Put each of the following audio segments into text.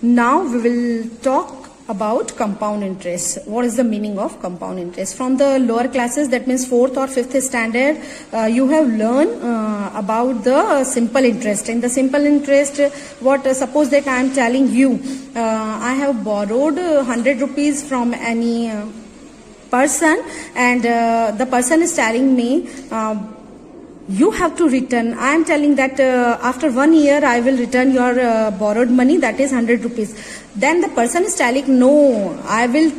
Now we will talk about compound interest. What is the meaning of compound interest? From the lower classes, that means 4th or 5th standard, you have learned about the simple interest. In the simple interest, suppose that I am telling you, I have borrowed 100 rupees from any person, and the person is telling me, you have to return. I am telling that after 1 year I will return your borrowed money, that is 100 rupees. Then the person is telling, no, I will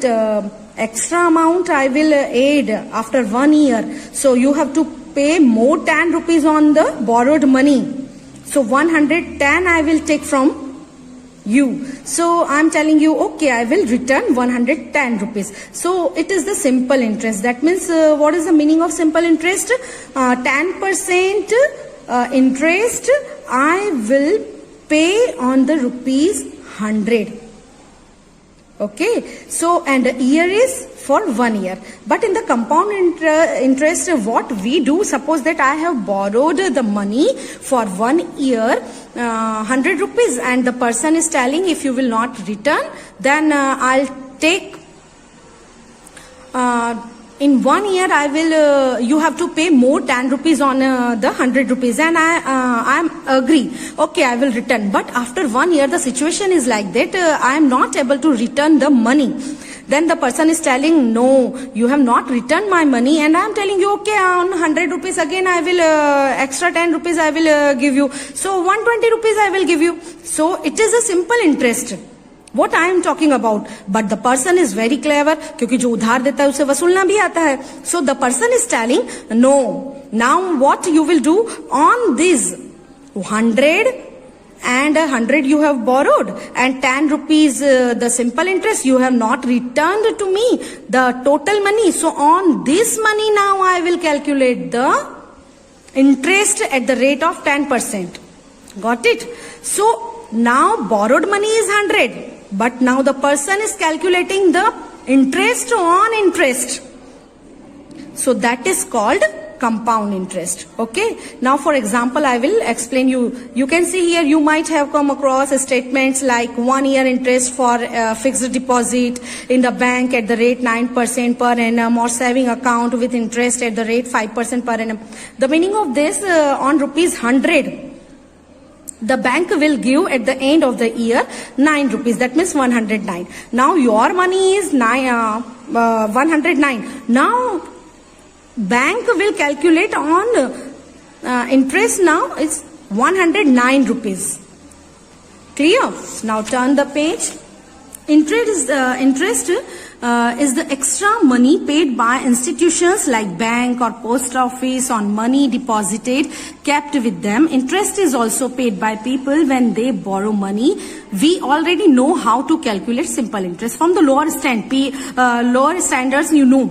extra amount I will aid after 1 year. So you have to pay more 10 rupees on the borrowed money. So 110 I will take from you. So I'm telling you, okay, I will return 110 rupees. So it is the simple interest. That means what is the meaning of simple interest? 10% interest I will pay on the rupees 100. Okay, so and the year is for 1 year. But in the compound interest, what we do, suppose that I have borrowed the money for 1 year, 100 rupees, and the person is telling, if you will not return, then I'll take in 1 year I will you have to pay more 10 rupees on the 100 rupees, and I agree, okay, I will return. But after 1 year the situation is like that, I am not able to return the money. Then the person is telling, no, you have not returned my money, and I am telling you, okay, on 100 rupees again I will extra 10 rupees I will give you, so 120 rupees I will give you. So it is a simple interest, what I am talking about. But the person is very clever, क्योंकि जो उधार देता है उसे वसूलना भी आता है. So the person is telling, no, now what you will do on this 100 and 100 you have borrowed, and 10 rupees the simple interest you have not returned to me the total money. So on this money now I will calculate the interest at the rate of 10%. Got it? So now borrowed money is 100. But now the person is calculating the interest on interest. So that is called compound interest. Okay. Now for example, I will explain you. You can see here, you might have come across statements like 1 year interest for fixed deposit in the bank at the rate 9% per annum, or saving account with interest at the rate 5% per annum. The meaning of this, on rupees 100, the bank will give at the end of the year 9 rupees. That means 109. Now your money is 109. Now bank will calculate on interest. Now it's 109 rupees. Clear? Now turn the page. Interest is the extra money paid by institutions like bank or post office on money deposited, kept with them. Interest is also paid by people when they borrow money. We already know how to calculate simple interest from the lower standards. You know,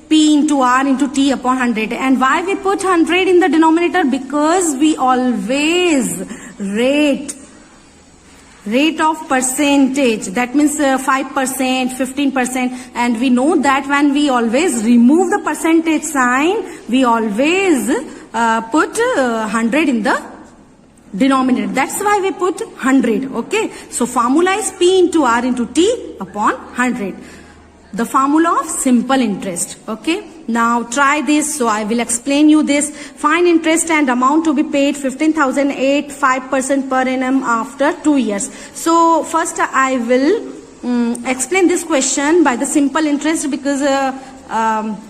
P into R into T upon 100. And why we put 100 in the denominator? Because we always rate of percentage, that means 5%, 15%, and we know that when we always remove the percentage sign, we always put 100 in the denominator. That's why we put 100. Okay, so formula is P into R into T upon 100, the formula of simple interest. Okay, now try this. So I will explain you this. Find interest and amount to be paid 15,008, 5% per annum after 2 years. So first I will explain this question by the simple interest, because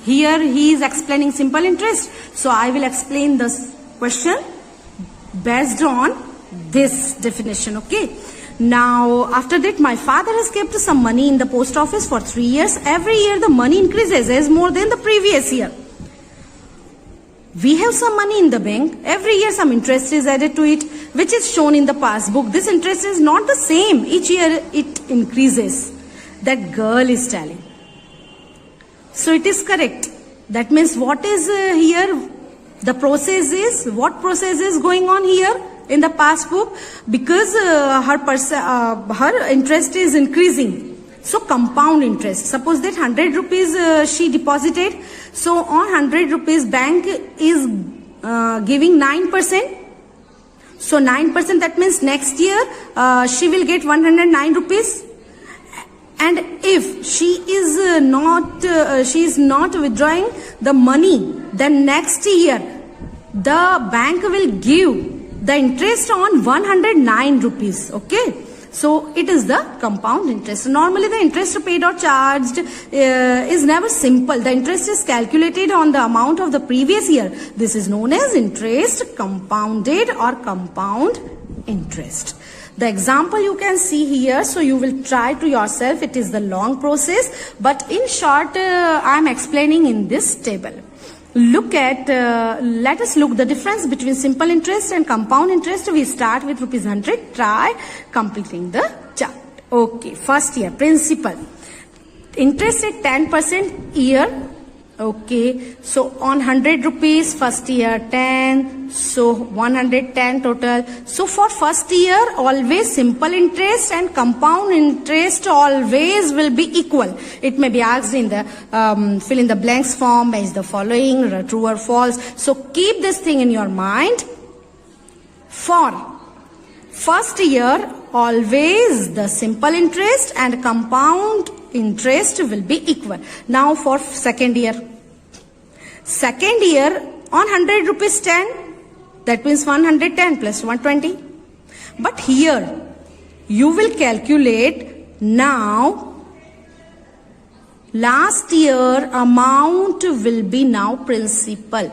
here he is explaining simple interest. So I will explain this question based on this definition. Okay. Now, after that, my father has kept some money in the post office for 3 years. Every year, the money increases as more than the previous year. We have some money in the bank. Every year, some interest is added to it, which is shown in the passbook. This interest is not the same. Each year, it increases. That girl is telling. So, it is correct. That means, what is here? The process is, what process is going on here? In the passbook, because her interest is increasing. So compound interest. Suppose that 100 rupees she deposited. So on 100 rupees bank is giving 9%. So 9%, that means next year she will get 109 rupees. And if she is not withdrawing the money, then next year the bank will give the interest on 109 rupees. Okay. So it is the compound interest. Normally the interest paid or charged is never simple. The interest is calculated on the amount of the previous year. This is known as interest compounded or compound interest. The example you can see here, so you will try to yourself. It is the long process, but in short I am explaining in this table. Look at, let us look the difference between simple interest and compound interest. We start with rupees 100. Try completing the chart. Okay, first year, principal. Interest at 10% year. Okay, so on 100 rupees, first year 10, so 110 total. So for first year, always simple interest and compound interest always will be equal. It may be asked in the fill in the blanks form, match the following, true or false. So keep this thing in your mind. For first year, always the simple interest and compound interest will be equal. Now for second year. Second year on 100 rupees 10, that means 110 plus 120. But here you will calculate now last year amount will be now principal.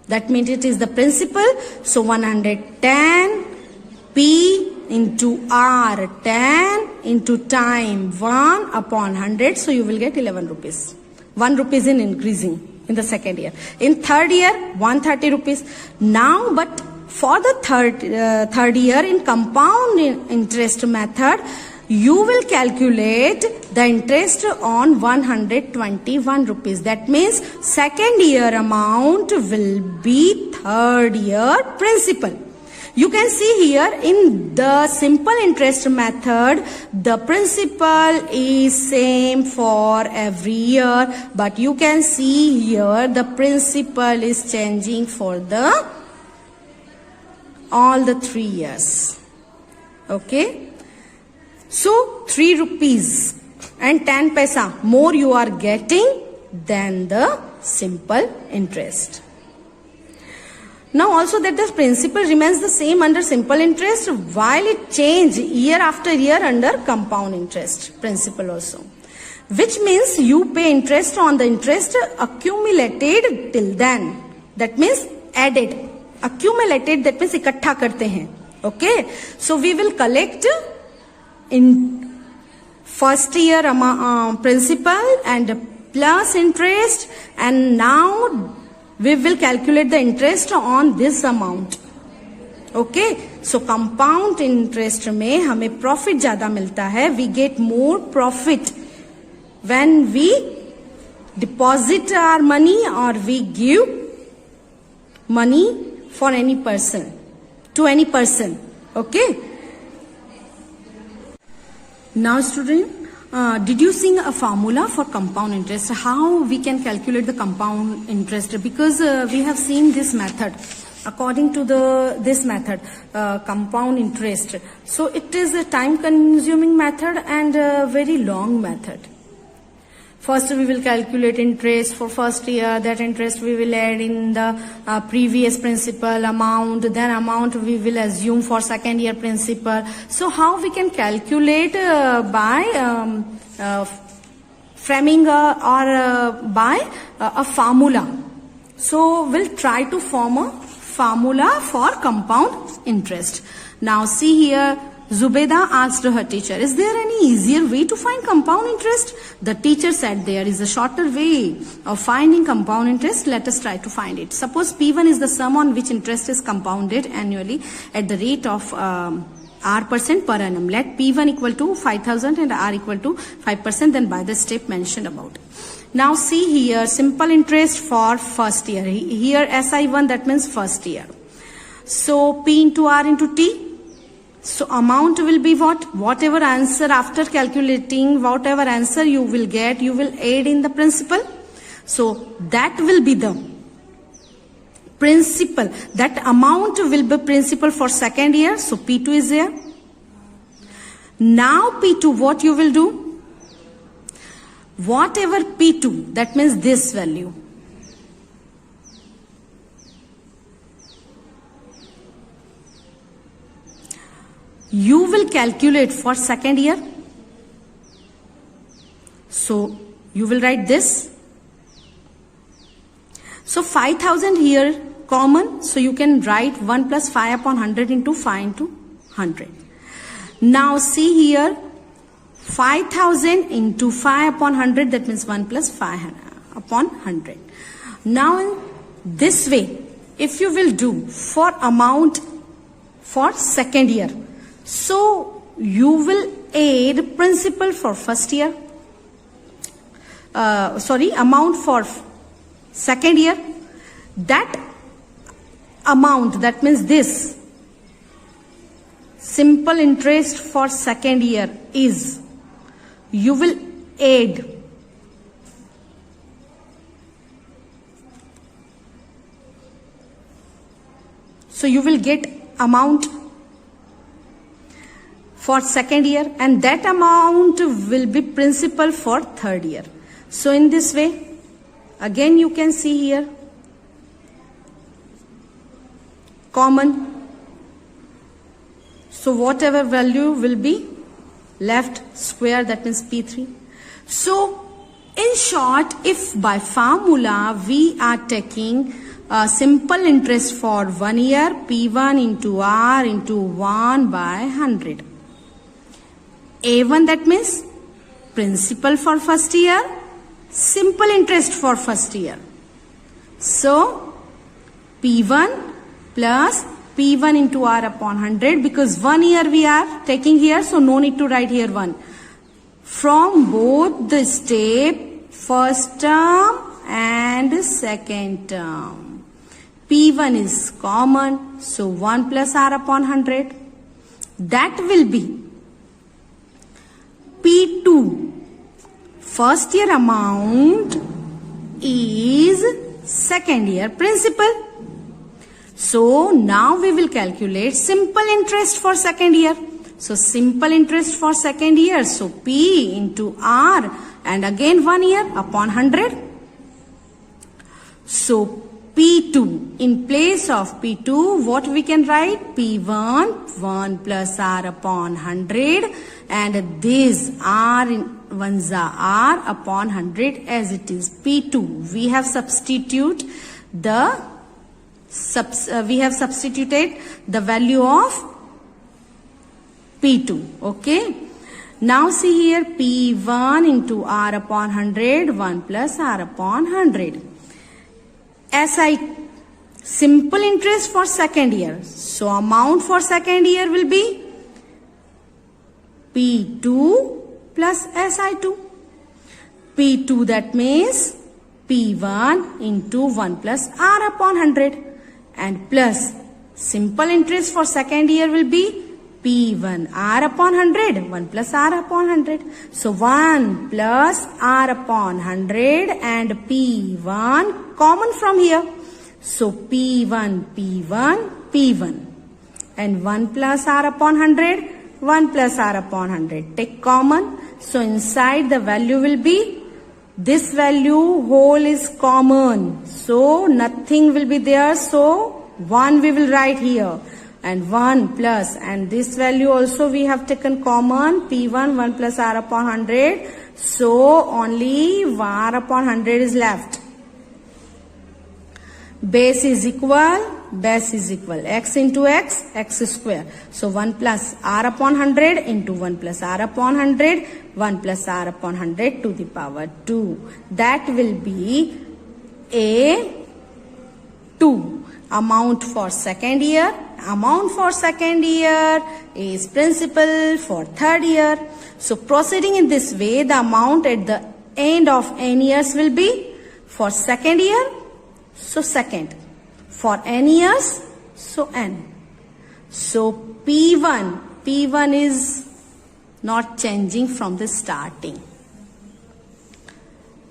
That means it is the principal. So 110 P into R 10 into time 1 upon 100. So you will get 11 rupees. 1 rupees in increasing in the second year. In third year 130 rupees. Now but for the third year in compound interest method, you will calculate the interest on 121 rupees. That means second year amount will be third year principal. You can see here in the simple interest method, the principal is same for every year, but you can see here the principal is changing for all the 3 years. Okay. So 3 rupees and 10 paisa more you are getting than the simple interest. Now also that the principal remains the same under simple interest while it change year after year under compound interest principal also. Which means you pay interest on the interest accumulated till then. That means added. Accumulated, that means इकट्ठा करते हैं. Okay. So we will collect in first year principal and plus interest, and now we will calculate the interest on this amount. Okay. So compound interest में हमें profit ज़्यादा मिलता है. We get more profit when we deposit our money or we give money for any person, to any person. Okay. Now student, did you see a formula for compound interest? How we can calculate the compound interest? Because we have seen this method. According to this method, compound interest. So it is a time consuming method and a very long method. First we will calculate interest for first year. That interest we will add in the previous principal amount. Then amount we will assume for second year principal. So how we can calculate by framing or by a formula. So we'll try to form a formula for compound interest. Now see here. Zubeda asked her teacher, is there any easier way to find compound interest? The teacher said there is a shorter way of finding compound interest. Let us try to find it. Suppose P1 is the sum on which interest is compounded annually at the rate of R% per annum. Let P1 equal to 5,000 and R equal to 5%, then by the step mentioned about. Now see here, simple interest for first year. Here SI1, that means first year. So P into R into T. So amount will be what? Whatever answer after calculating, whatever answer you will get, you will add in the principal. So that will be the principal. That amount will be principal for second year. So P2 is there. Now P2, what you will do? Whatever P2, that means this value. You will calculate for second year. So you will write this. So 5,000 here common. So you can write 1 plus 5 upon 100 into 5 into 100. Now see here, 5,000 into 5 upon 100, that means 1 plus 5 upon 100. Now in this way, if you will do for amount for second year, so you will add principal for first year, amount for second year. That amount, that means this simple interest for second year is, you will add so you will get amount for second year, and that amount will be principal for third year. So in this way, again you can see here, common. So whatever value will be left square, that means P3. So in short, if by formula we are taking simple interest for 1 year, P1 into R into 1 by 100. A1, that means principal for first year, simple interest for first year. So P1 plus P1 into R upon 100, because 1 year we are taking here, so no need to write here 1. From both the step, first term and second term, P1 is common, so 1 plus R upon 100. That will be P2. First year amount is second year principal. So now we will calculate simple interest for second year. So simple interest for second year. So P into R and again 1 year upon 100. So P2, in place of P2, what we can write? P1, 1 plus R upon 100, and this R in 1 R upon 100 as it is. P2, we have substituted the value of P2. Okay. Now see here, P1 into R upon 100, 1 plus R upon 100. SI, simple interest for second year. So amount for second year will be P2 plus SI2. P2, that means P1 into 1 plus R upon 100, and plus simple interest for second year will be P1 R upon 100, 1 plus R upon 100. So 1 plus R upon 100 and P1 common from here. So P1, P1, P1, and 1 plus R upon 100, 1 plus R upon 100. Take common. So inside the value will be, this value whole is common. So nothing will be there. So 1 we will write here. And 1 plus, and this value also we have taken common, P1, 1 plus R upon 100. So only R upon 100 is left. Base is equal, x into x, x square. So 1 plus R upon 100 into 1 plus R upon 100, 1 plus R upon 100 to the power 2. That will be A2. Amount for second year. Amount for second year is principal for third year. So proceeding in this way, the amount at the end of n years will be for second year, so second. For n years, so n. So P1 is not changing from the starting.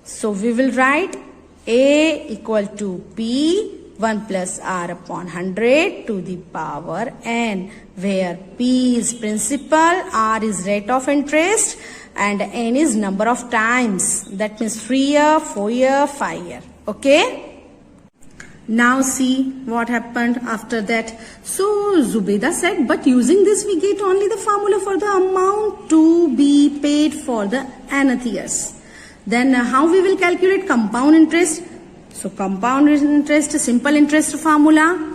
So we will write A equal to P 1 plus r upon 100 to the power n, where p is principal, r is rate of interest, and n is number of times. That means 3 year, 4 year, 5 year. Okay? Now see what happened after that. So Zubeda said, but using this we get only the formula for the amount to be paid for the nth years. Then how we will calculate compound interest? So compound interest, simple interest formula.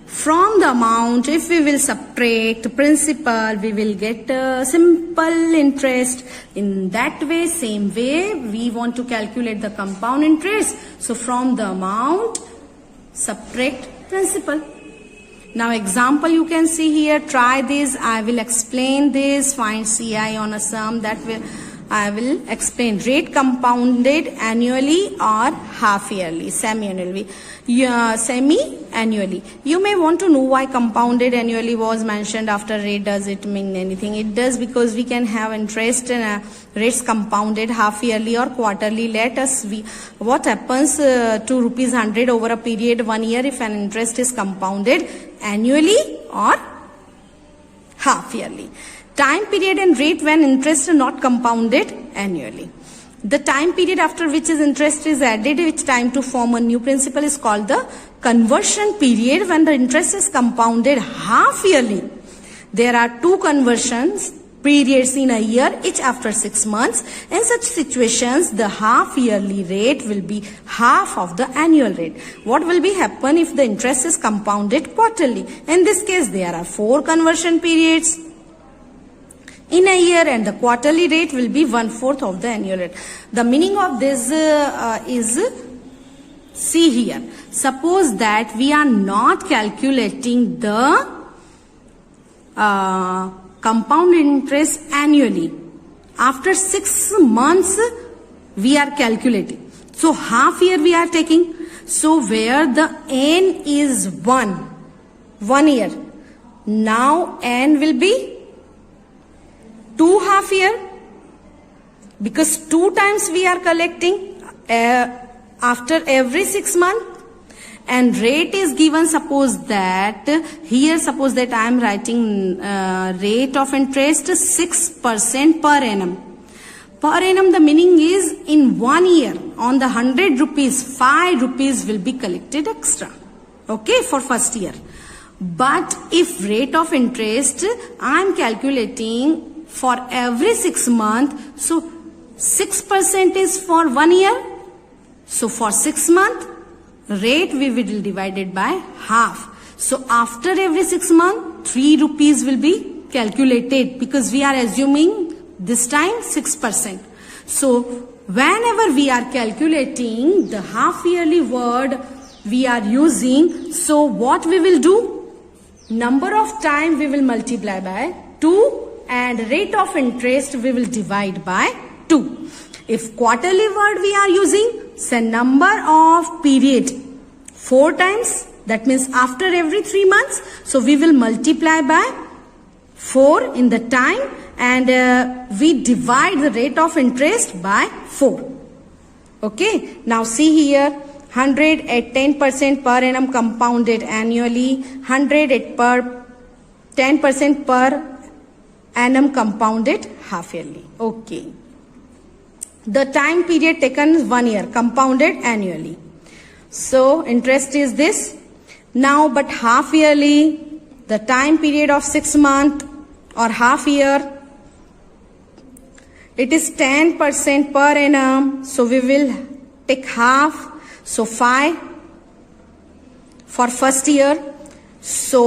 From the amount, if we will subtract principal, we will get simple interest. In that way, same way, we want to calculate the compound interest. So from the amount, subtract principal. Now example you can see here, try this, I will explain this, find CI on a sum, that will I will explain. Rate compounded annually or half yearly, semi-annually. Semi-annually. You may want to know why compounded annually was mentioned after rate. Does it mean anything? It does, because we can have interest and rates compounded half yearly or quarterly. Let us see what happens to rupees 100 over a period 1 year if an interest is compounded annually or half yearly. Time period and rate when interest is not compounded annually. The time period after which is interest is added each time to form a new principal is called the conversion period, when the interest is compounded half yearly. There are two conversions periods in a year, each after 6 months. In such situations, the half yearly rate will be half of the annual rate. What will be happen if the interest is compounded quarterly? In this case, there are 4 conversion periods in a year, and the quarterly rate will be 1/4 of the annual rate. The meaning of this is, see here, suppose that we are not calculating the compound interest annually. After 6 months we are calculating. So half year we are taking. So where the n is 1 year, now n will be 2 half year, because 2 times we are collecting after every 6 months, and rate is given. Suppose that here, suppose that I am writing rate of interest 6% per annum. Per annum, the meaning is in 1 year on the 100 rupees, 5 rupees will be collected extra. Okay, for first year. But if rate of interest I am calculating for every 6 months, so 6% is for 1 year. So for 6 months, rate we will divide it by half. So after every 6 months, 3 rupees will be calculated, because we are assuming this time 6%. So whenever we are calculating the half yearly word we are using, so what we will do? Number of time we will multiply by 2, and rate of interest we will divide by 2. If quarterly word we are using, say number of period 4 times, that means after every 3 months, so we will multiply by 4 in the time, and we divide the rate of interest by 4. Okay, now see here, 100 at 10% per annum compounded annually, 100 at 10% per annum compounded half yearly. Okay. The time period taken is 1 year, compounded annually. So interest is this. Now, but half yearly, the time period of 6 months or half year, it is 10% per annum. So we will take half. So 5 for first year. So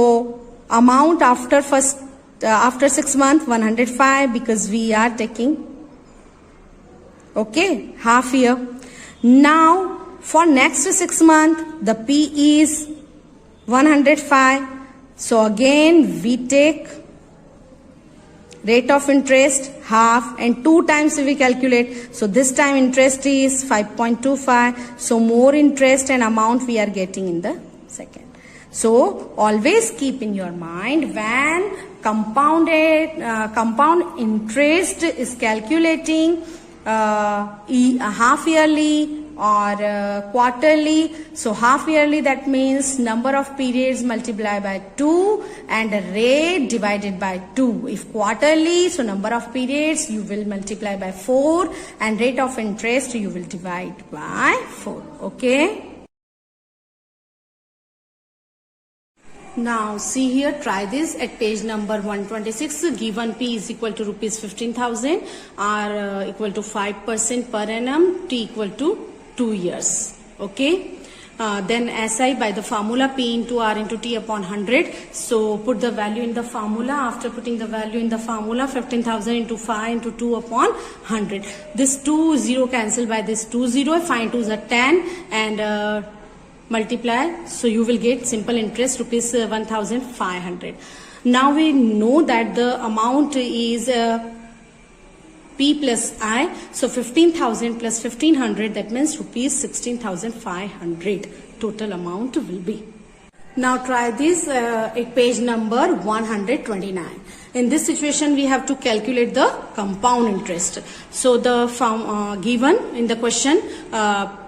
amount after 6 months, 105, because we are taking, okay, half year. Now for next 6 months, the P is 105. So again we take rate of interest half, and 2 times we calculate. So this time interest is 5.25. So more interest and amount we are getting in the second. So always keep in your mind, when compound interest is calculating half yearly, or quarterly. So half yearly, that means number of periods multiplied by 2 and rate divided by 2. If quarterly, so number of periods you will multiply by 4 and rate of interest you will divide by 4. Okay. Now see here, try this at page number 126. Given P is equal to rupees 15,000, R equal to 5% per annum, T equal to 2 years. Okay. Then SI by the formula P into R into T upon 100. So put the value in the formula. After putting the value in the formula, 15,000 into 5 into 2 upon 100. This 2 0 cancel by this 2 0. Find 2s are 10 and multiply, so you will get simple interest rupees 1,500. Now we know that the amount is P plus I, so 15,000 plus 1,500, that means rupees 16,500 total amount will be. Now try this at page number 129. In this situation, we have to calculate the compound interest. So the given in the question,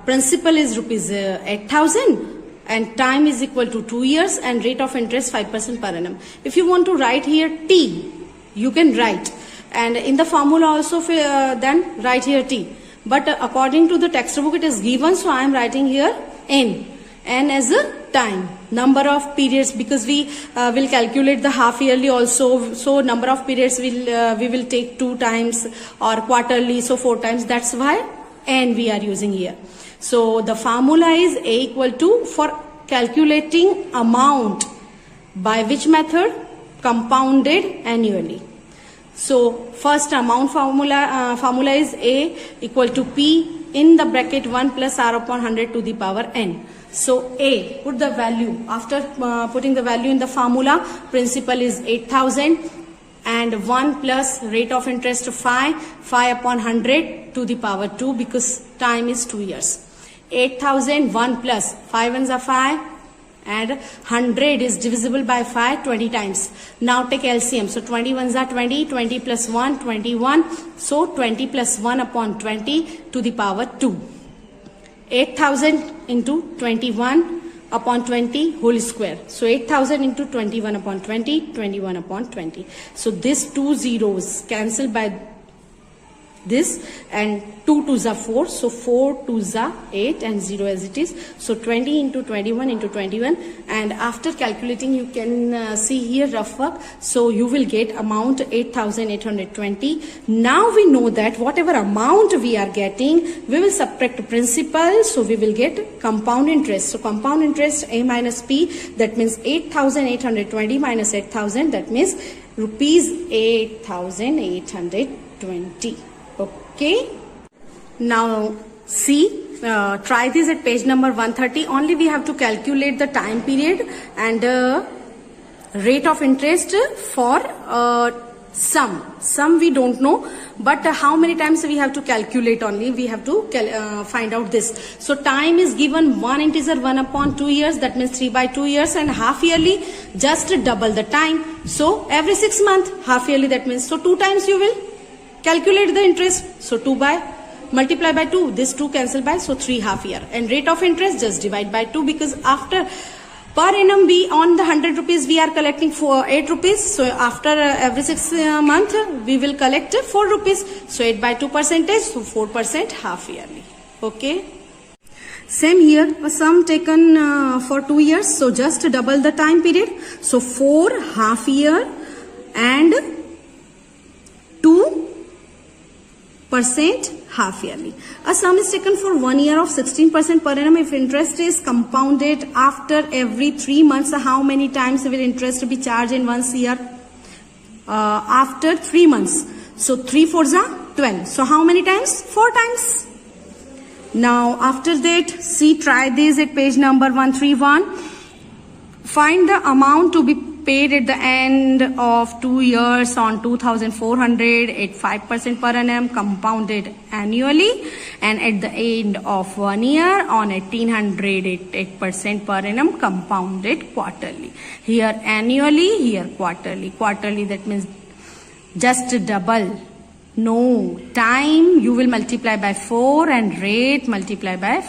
principal is rupees 8,000 and time is equal to 2 years and rate of interest 5% per annum. If you want to write here T, you can write, and in the formula also then write here T. But according to the textbook it is given, so I am writing here N as a time, number of periods, because we will calculate the half yearly also, so number of periods we will take 2 times, or quarterly, so 4 times. That's why N we are using here. So the formula is A equal to, for calculating amount, by which method? Compounded annually. So first amount formula is A equal to P in the bracket 1 plus R upon 100 to the power N. So A, put the value. After putting the value in the formula, principal is 8,000 and 1 plus rate of interest 5 upon 100 to the power 2, because time is 2 years. 8,000, 1 plus 5 ones are 5 and 100 is divisible by 5 20 times. Now take LCM. So 20 ones are 20, 20 plus 1, 21. So 20 plus 1 upon 20 to the power 2. 8,000 into 21 upon 20 whole square. So 8,000 into 21 upon 20, 21 upon 20. So this 2 zeros cancel by this, and 2 2s are 4, so 4 2s are 8 and 0 as it is. So 20 into 21 into 21, and after calculating you can see here rough work, so you will get amount 8,820. Now we know that whatever amount we are getting, we will subtract principal, so we will get compound interest. So compound interest A minus P, that means 8,820 minus 8,000, that means rupees 8,820. Okay. Now see, try this at page number 130. Only we have to calculate the time period and rate of interest for sum we don't know, but how many times we have to calculate, only we have to find out this. So time is given, one integer 1 upon 2 years, that means 3 by 2 years, and half yearly just double the time. So every 6 months half yearly, that means so 2 times you will calculate the interest. So 2 by multiply by 2, this 2 cancel by, so 3 half year, and rate of interest just divide by 2, because after per annum we on the 100 rupees we are collecting for 8 rupees. So after every 6 month we will collect 4 rupees. So 8 by 2 percentage, so 4% half yearly. Okay. Same here, a sum taken for 2 years, so just double the time period. So 4 half year and 2% half yearly. A sum is taken for 1 year of 16% per annum. If interest is compounded after every 3 months, how many times will interest be charged in 1 year? After 3 months. So 3 4s are 12. So how many times? 4 times. Now after that, see, try this at page number 131. Find the amount to be paid at the end of 2 years on 2,400 at 5% per annum compounded annually, and at the end of 1 year on 1,800 at 8% per annum compounded quarterly. Here annually, here quarterly. Quarterly, that means just double No, time you will multiply by 4 and rate multiply by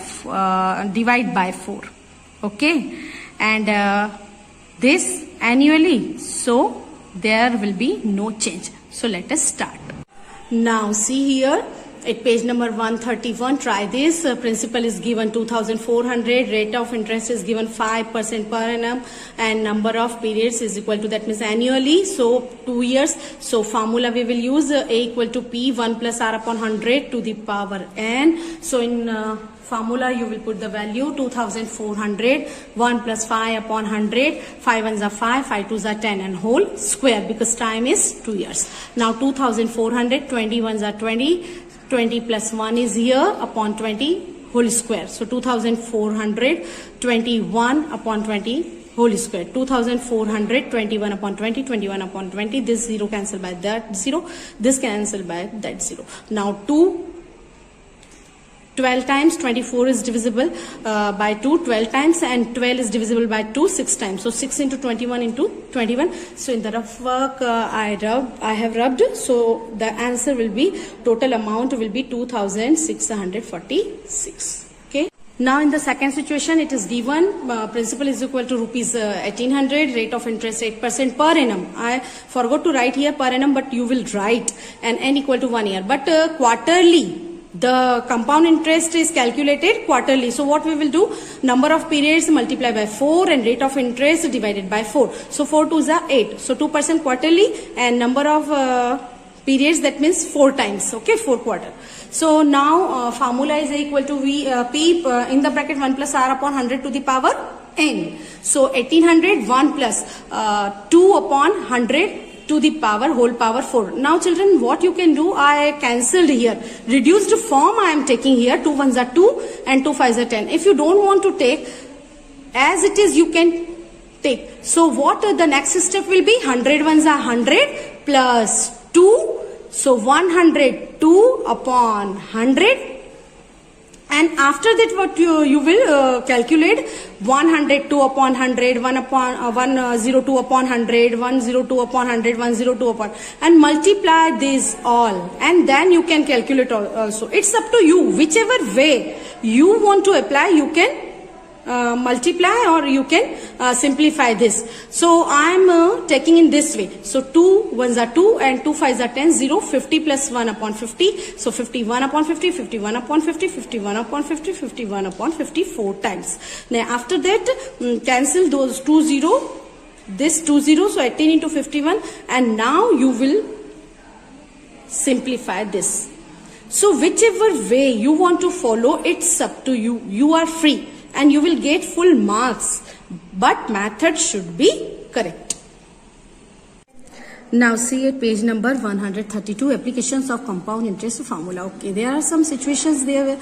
divide by 4. Okay, and this annually, so there will be no change. So let us start. Now see here at page number 131, try this. Principal is given 2,400, rate of interest is given 5% per annum, and number of periods is equal to, that means annually, so 2 years. So formula we will use A equal to P 1 plus R upon 100 to the power n. So in formula you will put the value 2,400, 1 plus 5 upon 100, 5 ones are 5, 5 twos are 10, and whole square because time is 2 years. Now 2,400, 20 ones are 20, 20 plus 1 is here upon 20 whole square. So 2,400, 21 upon 20 whole square. 2,400, 21 upon 20, 21 upon 20. This 0 cancel by that 0. This cancel by that 0. Now 12 times 24 is divisible by 2 12 times, and 12 is divisible by 2 6 times. So 6 into 21 into 21. So in the rough work I have rubbed. So the answer will be, total amount will be 2,646. Okay. Now in the second situation it is given principal is equal to rupees 1,800, rate of interest 8% per annum. I forgot to write here per annum, but you will write, and n equal to 1 year. But quarterly, the compound interest is calculated quarterly. So what we will do, number of periods multiply by 4 and rate of interest divided by 4. So 4 twos are 8. So 2% quarterly, and number of periods, that means 4 times. Okay, 4 quarter. So now formula is equal to P in the bracket 1 plus R upon 100 to the power n. So 1,800, 1 plus 2 upon 100 to the power whole power 4. Now children, what you can do, I cancelled here. Reduced form I am taking here. 2 ones are 2 and 2 fives are 10. If you don't want to take as it is, you can take. So what the next step will be? 100 ones are 100 plus 2. So 102 upon 100. And after that what you will calculate 102 upon 100, 102 upon 100, 102 upon 100, 102 upon, and multiply these all, and then you can calculate also. It's up to you, whichever way you want to apply, you can multiply or you can simplify this. So I am taking in this way. So 2 ones are 2 and 2 fives are 10, 0, 50 plus 1 upon 50. So 51 upon 50, 51 upon 50, 51 upon 50, 51 upon 50 4 times. Now after that cancel those 2 0, this 2 0, so 18 into 51, and now you will simplify this. So whichever way you want to follow, it's up to you. You are free. And you will get full marks, but method should be correct. Now see at page number 132, applications of compound interest formula. Okay, there are some situations there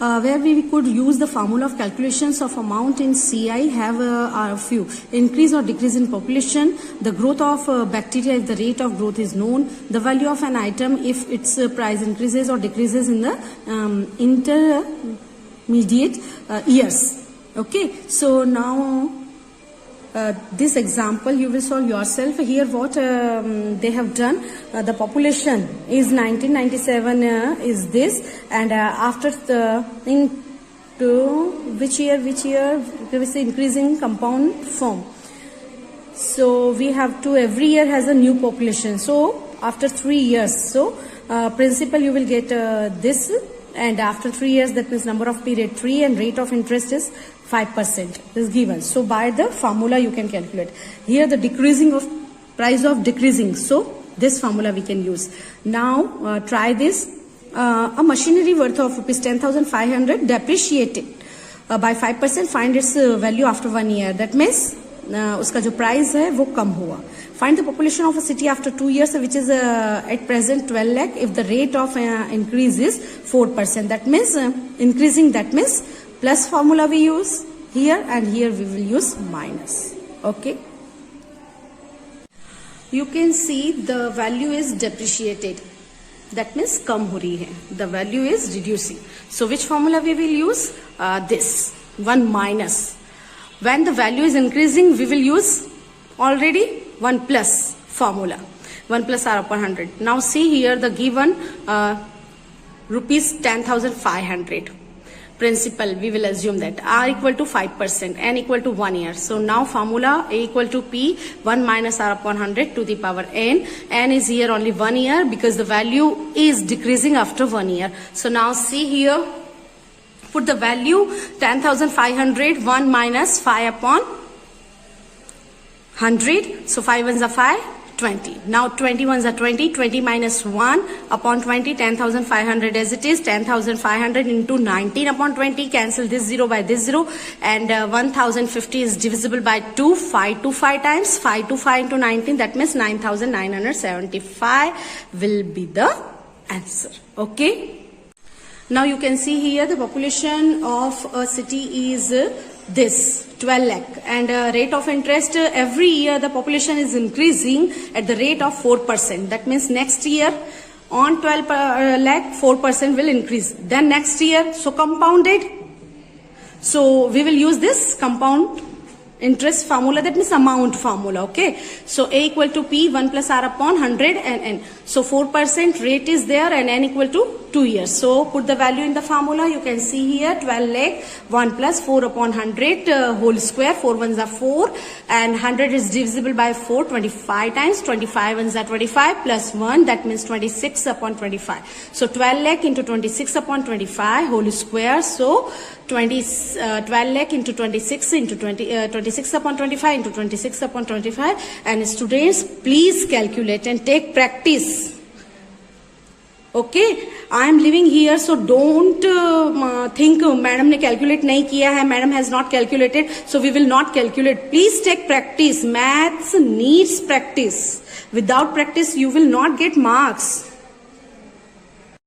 where we could use the formula of calculations of amount in CI. Have a few: increase or decrease in population, the growth of bacteria if the rate of growth is known, the value of an item if its price increases or decreases in the intermediate years. Okay, so now this example you will solve yourself. Here what they have done, the population is 1997 is this, and after into which year there is increasing compound form. So we have to, every year has a new population. So after 3 years, so principal you will get this, and after 3 years, that means number of period 3 and rate of interest is 5% is given. So by the formula you can calculate. Here the decreasing of price of decreasing. So this formula we can use. Now try this. A machinery worth of rupees 10,500 depreciated by 5%. Find its value after 1 year. That means उसका जो price है वो कम हुआ. Find the population of a city after 2 years, which is at present 12 lakh. If the rate of increase is 4%, that means increasing, that means plus formula we use here, and here we will use minus. Okay. You can see the value is depreciated. That means कम हो रही है. The value is reducing. So which formula we will use? This one minus. When the value is increasing, we will use already 1 plus formula. 1 plus r upon 100. Now see here the given rupees 10,500. Principal, we will assume that r equal to 5%, n equal to 1 year. So now formula a equal to p 1 minus r upon 100 to the power n. N is here only 1 year because the value is decreasing after 1 year. So now see here, put the value 10,500, 1 minus 5 upon 100. So 5 ones are 5, 20. Now 20 ones are 20. 20 minus 1 upon 20, 10,500 as it is. 10,500 into 19 upon 20. Cancel this 0 by this 0. And 1,050 is divisible by 2. 5 to 5 times. 5 to 5 into 19. That means 9,975 will be the answer. Okay. Now you can see here the population of a city is this 12 lakh and rate of interest every year the population is increasing at the rate of 4%. That means next year on 12 lakh 4% will increase. Then next year, so compounded. So we will use this compound interest formula, that means amount formula. Okay, so a equal to p 1 plus r upon 100 and n. So 4% rate is there and n equal to 2 years. So put the value in the formula. You can see here 12 lakh 1 plus 4 upon 100 whole square. 4 ones are 4 and 100 is divisible by 4 25 times. 25 ones are 25 plus 1, that means 26 upon 25. So 12 lakh into 26 upon 25 whole square. So 12 lakh into 26 into 26 upon 25 into 26 upon 25. And students, please calculate and take practice. Okay, I am living here, so don't think madam ne calculate nahi kiya hai, madam has not calculated, so we will not calculate. Please take practice. Maths needs practice. Without practice, you will not get marks.